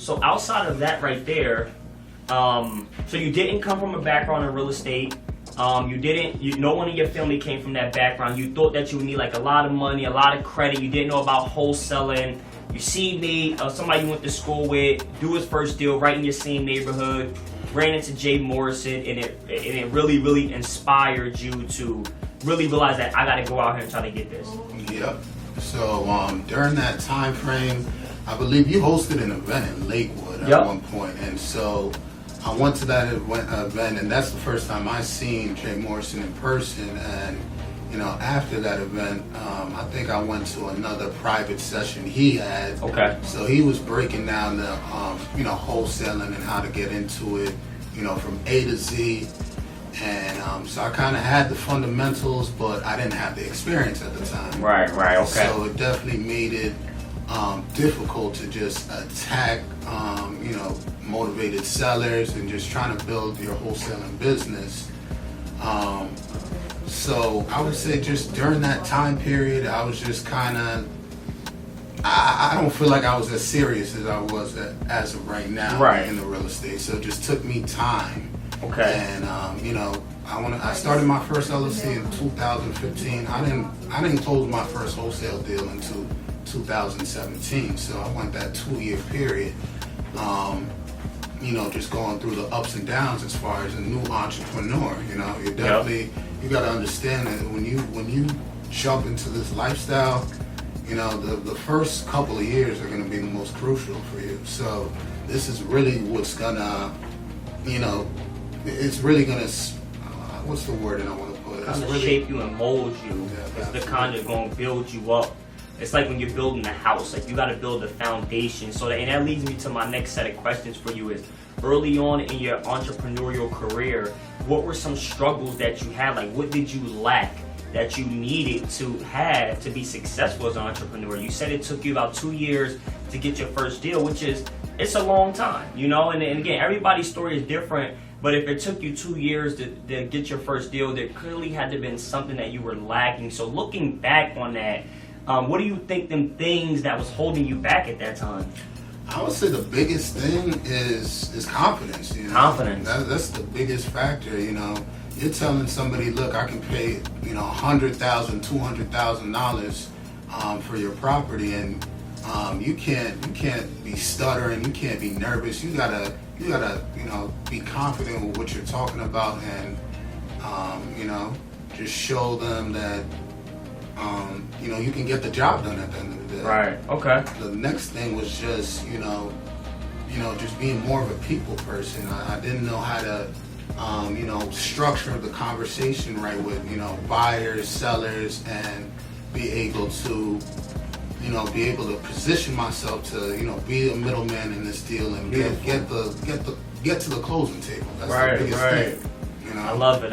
So outside of that right there, so you didn't come from a background in real estate. No one in your family came from that background. You thought that you would need like a lot of money, a lot of credit. You didn't know about wholesaling. You see me, somebody you went to school with, do his first deal right in your same neighborhood, ran into Jay Morrison, and it really, really inspired you to really realize that I got to go out here and try to get this. Yep. So during that time frame, I believe you hosted an event in Lakewood at one point, and so I went to that event, and that's the first time I seen Jay Morrison in person. And you know, after that event, I think I went to another private session he had. Okay. So he was breaking down the wholesaling and how to get into it, from A to Z. And so I kind of had the fundamentals, but I didn't have the experience at the time. Right, okay. So it definitely made it difficult to just attack, motivated sellers and just trying to build your wholesaling business. So I would say just during that time period, I was just kind of, I don't feel like I was as serious as I was as of right now in the real estate. So it just took me time. Okay. And I started my first LLC in 2015. I didn't close my first wholesale deal until 2017. So I went that 2-year period. Just going through the ups and downs as far as a new entrepreneur. You definitely you got to understand that when you jump into this lifestyle, the first couple of years are going to be the most crucial for you. So this is really what's gonna, it's really gonna, what's the word that I want to put? Kind of shape you and mold you. It's the kind of going to build you up. It's like when you're building a house, like you got to build a foundation. And that leads me to my next set of questions for you is, early on in your entrepreneurial career, what were some struggles that you had? Like, what did you lack that you needed to have to be successful as an entrepreneur? You said it took you about 2 years to get your first deal, which is, it's a long time, and again, everybody's story is different, but if it took you 2 years to get your first deal, there clearly had to have been something that you were lacking. So looking back on that, what do you think them things that was holding you back at that time? I would say the biggest thing is confidence. Confidence. That's the biggest factor. You're telling somebody, look, I can pay $100,000, $200,000 for your property, and you can't be stuttering. You can't be nervous. You gotta be confident with what you're talking about, and just show them that you can get the job done at the end of the day. Right. Okay. The next thing was just just being more of a people person. I didn't know how to structure the conversation right with buyers, sellers, and be able to position myself to be a middleman in this deal and get to the closing table. That's the biggest thing. I love it.